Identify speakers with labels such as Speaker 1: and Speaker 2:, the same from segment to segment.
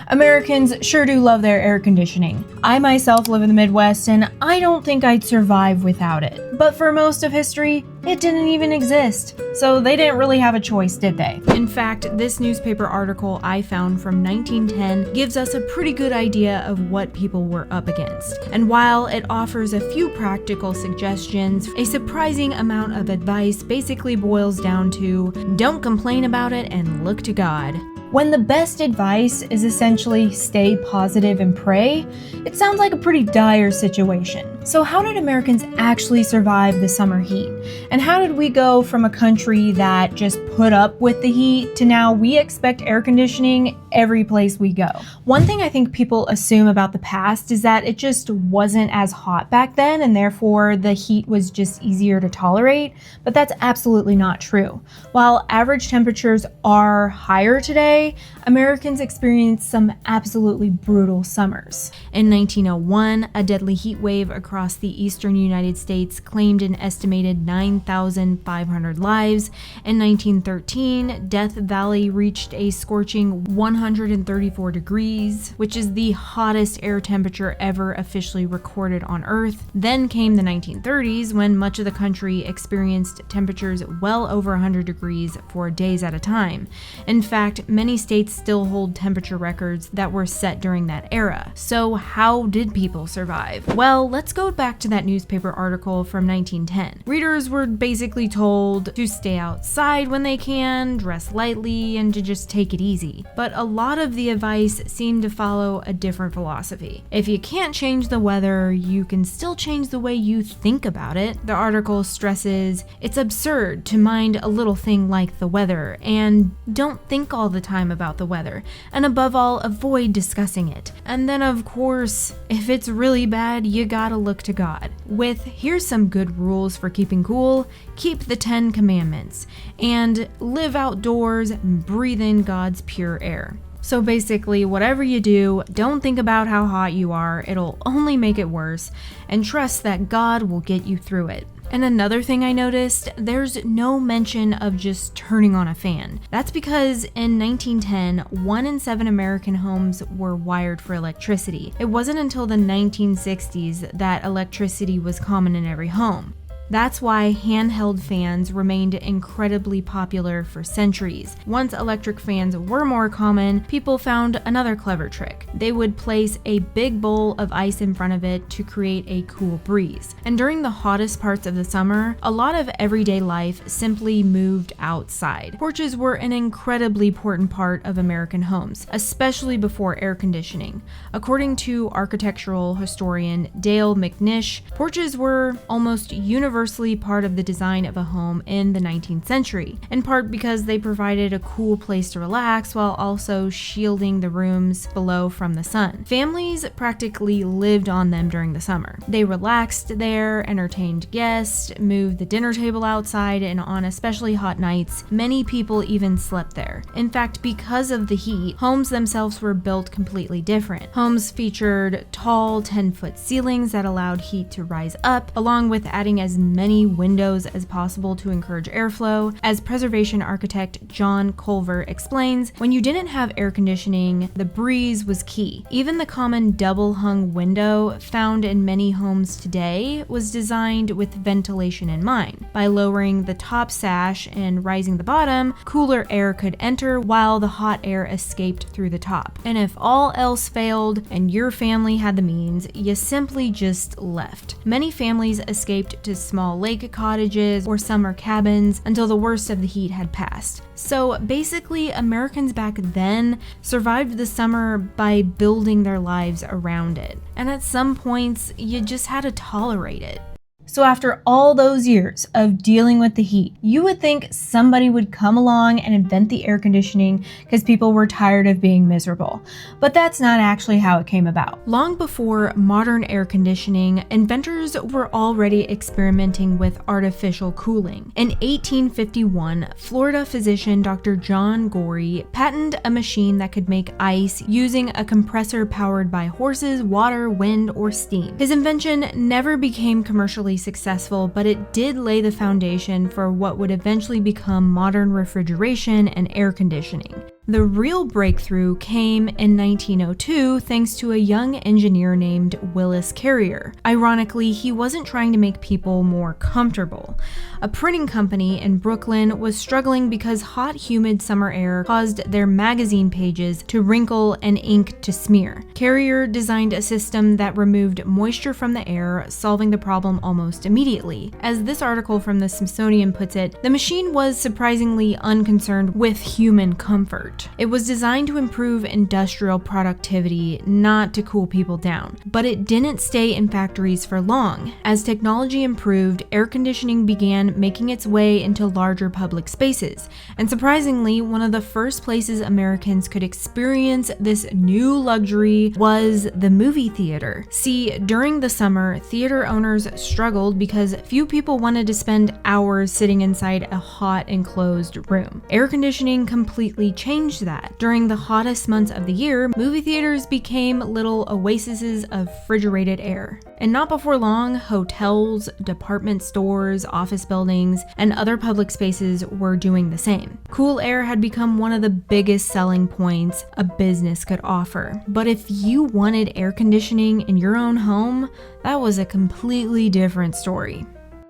Speaker 1: Americans sure do love their air conditioning. I myself live in the Midwest and I don't think I'd survive without it. But for most of history, it didn't even exist. So they didn't really have a choice, did they? In fact, this newspaper article I found from 1910 gives us a pretty good idea of what people were up against. And while it offers a few practical suggestions, a surprising amount of advice basically boils down to don't complain about it and look to God. When the best advice is essentially stay positive and pray, it sounds like a pretty dire situation. So how did Americans actually survive the summer heat? And how did we go from a country that just put up with the heat to now we expect air conditioning every place we go? One thing I think people assume about the past is that it just wasn't as hot back then and therefore the heat was just easier to tolerate, but that's absolutely not true. While average temperatures are higher today, Americans experienced some absolutely brutal summers. In 1901, a deadly heat wave across the eastern United States claimed an estimated 9,500 lives. In 1913, Death Valley reached a scorching 134 degrees, which is the hottest air temperature ever officially recorded on Earth. Then came the 1930s, when much of the country experienced temperatures well over 100 degrees for days at a time. In fact, many states still hold temperature records that were set during that era. So how did people survive? Well, let's go back to that newspaper article from 1910. Readers were basically told to stay outside when they can, dress lightly, and to just take it easy. But a lot of the advice seemed to follow a different philosophy. If you can't change the weather, you can still change the way you think about it. The article stresses it's absurd to mind a little thing like the weather, and don't think all the time about the weather, and above all, avoid discussing it. And then of course, if it's really bad, you gotta look to God. With here's some good rules for keeping cool, keep the 10 commandments, and live outdoors, breathe in God's pure air. So basically, whatever you do, don't think about how hot you are, it'll only make it worse, and trust that God will get you through it. And another thing I noticed, there's no mention of just turning on a fan. That's because in 1910, 1 in 7 American homes were wired for electricity. It wasn't until the 1960s that electricity was common in every home. That's why handheld fans remained incredibly popular for centuries. Once electric fans were more common, people found another clever trick. They would place a big bowl of ice in front of it to create a cool breeze. And during the hottest parts of the summer, a lot of everyday life simply moved outside. Porches were an incredibly important part of American homes, especially before air conditioning. According to architectural historian Dale McNish, porches were almost universally part of the design of a home in the 19th century, in part because they provided a cool place to relax while also shielding the rooms below from the sun. Families practically lived on them during the summer. They relaxed there, entertained guests, moved the dinner table outside, and on especially hot nights, many people even slept there. In fact, because of the heat, homes themselves were built completely different. Homes featured tall 10-foot ceilings that allowed heat to rise up, along with adding as many windows as possible to encourage airflow. As preservation architect John Culver explains, when you didn't have air conditioning, the breeze was key. Even the common double-hung window found in many homes today was designed with ventilation in mind. By lowering the top sash and raising the bottom, cooler air could enter while the hot air escaped through the top. And if all else failed and your family had the means, you simply just left. Many families escaped to small lake cottages or summer cabins until the worst of the heat had passed. So basically, Americans back then survived the summer by building their lives around it. And at some points, you just had to tolerate it. So after all those years of dealing with the heat, you would think somebody would come along and invent the air conditioning because people were tired of being miserable. But that's not actually how it came about. Long before modern air conditioning, inventors were already experimenting with artificial cooling. In 1851, Florida physician Dr. John Gorey patented a machine that could make ice using a compressor powered by horses, water, wind, or steam. His invention never became commercially successful, but it did lay the foundation for what would eventually become modern refrigeration and air conditioning. The real breakthrough came in 1902 thanks to a young engineer named Willis Carrier. Ironically, he wasn't trying to make people more comfortable. A printing company in Brooklyn was struggling because hot, humid summer air caused their magazine pages to wrinkle and ink to smear. Carrier designed a system that removed moisture from the air, solving the problem almost immediately. As this article from the Smithsonian puts it, the machine was surprisingly unconcerned with human comfort. It was designed to improve industrial productivity, not to cool people down. But it didn't stay in factories for long. As technology improved, air conditioning began making its way into larger public spaces. And surprisingly, one of the first places Americans could experience this new luxury was the movie theater. See, during the summer, theater owners struggled because few people wanted to spend hours sitting inside a hot, enclosed room. Air conditioning completely changed that. During the hottest months of the year, movie theaters became little oases of refrigerated air. And not before long, hotels, department stores, office buildings, and other public spaces were doing the same. Cool air had become one of the biggest selling points a business could offer. But if you wanted air conditioning in your own home, that was a completely different story.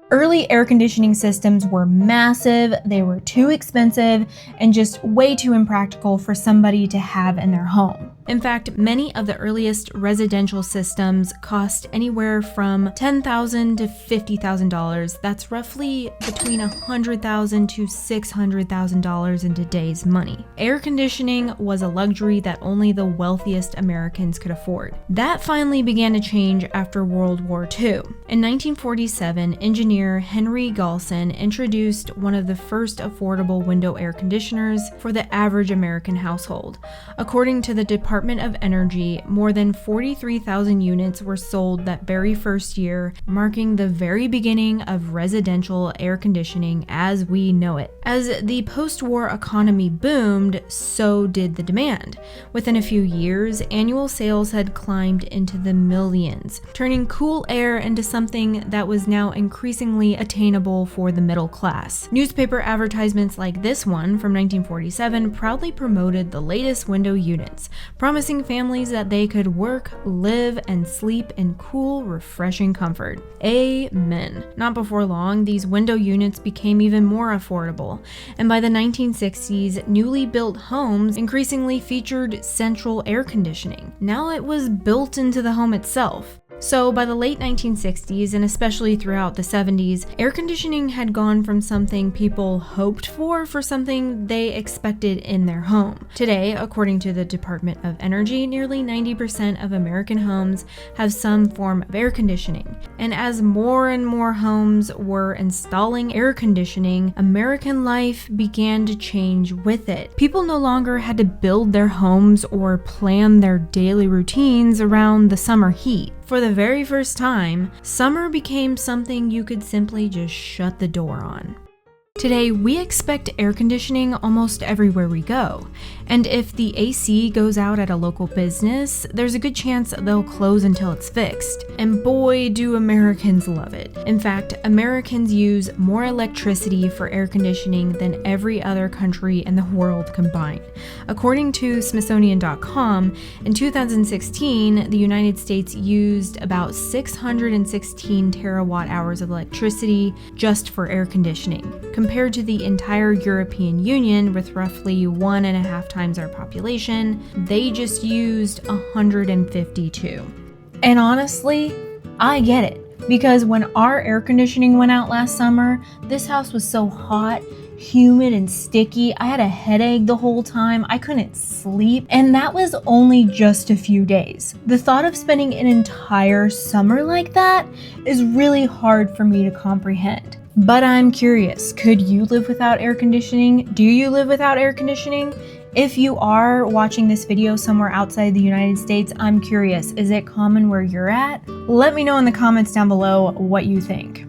Speaker 1: Early air conditioning systems were massive, they were too expensive, and just way too impractical for somebody to have in their home. In fact, many of the earliest residential systems cost anywhere from $10,000 to $50,000. That's roughly between $100,000 to $600,000 in today's money. Air conditioning was a luxury that only the wealthiest Americans could afford. That finally began to change after World War II. In 1947, engineer Henry Galson introduced one of the first affordable window air conditioners for the average American household. According to the Department of Energy, more than 43,000 units were sold that very first year, marking the very beginning of residential air conditioning as we know it. As the post-war economy boomed, so did the demand. Within a few years, annual sales had climbed into the millions, turning cool air into something that was now increasingly attainable for the middle class. Newspaper advertisements like this one from 1947 proudly promoted the latest window units, promising families that they could work, live, and sleep in cool, refreshing comfort. Amen. Not before long, these window units became even more affordable, and by the 1960s, newly built homes increasingly featured central air conditioning. Now it was built into the home itself. So by the late 1960s, and especially throughout the 70s, air conditioning had gone from something people hoped for something they expected in their home. Today, according to the Department of Energy, nearly 90% of American homes have some form of air conditioning. And as more and more homes were installing air conditioning, American life began to change with it. People no longer had to build their homes or plan their daily routines around the summer heat. For the very first time, summer became something you could simply just shut the door on. Today, we expect air conditioning almost everywhere we go, and if the AC goes out at a local business, there's a good chance they'll close until it's fixed. And boy, do Americans love it. In fact, Americans use more electricity for air conditioning than every other country in the world combined. According to Smithsonian.com, in 2016, the United States used about 616 terawatt hours of electricity just for air conditioning, compared to the entire European Union with roughly 1.5 times our population. They just used 152. And honestly, I get it, because when our air conditioning went out last summer, this house was so hot, humid, and sticky. I had a headache the whole time. I couldn't sleep, and that was only just a few days. The thought of spending an entire summer like that is really hard for me to comprehend. But I'm curious, could you live without air conditioning? Do you live without air conditioning? If you are watching this video somewhere outside the United States, I'm curious, is it common where you're at? Let me know in the comments down below what you think.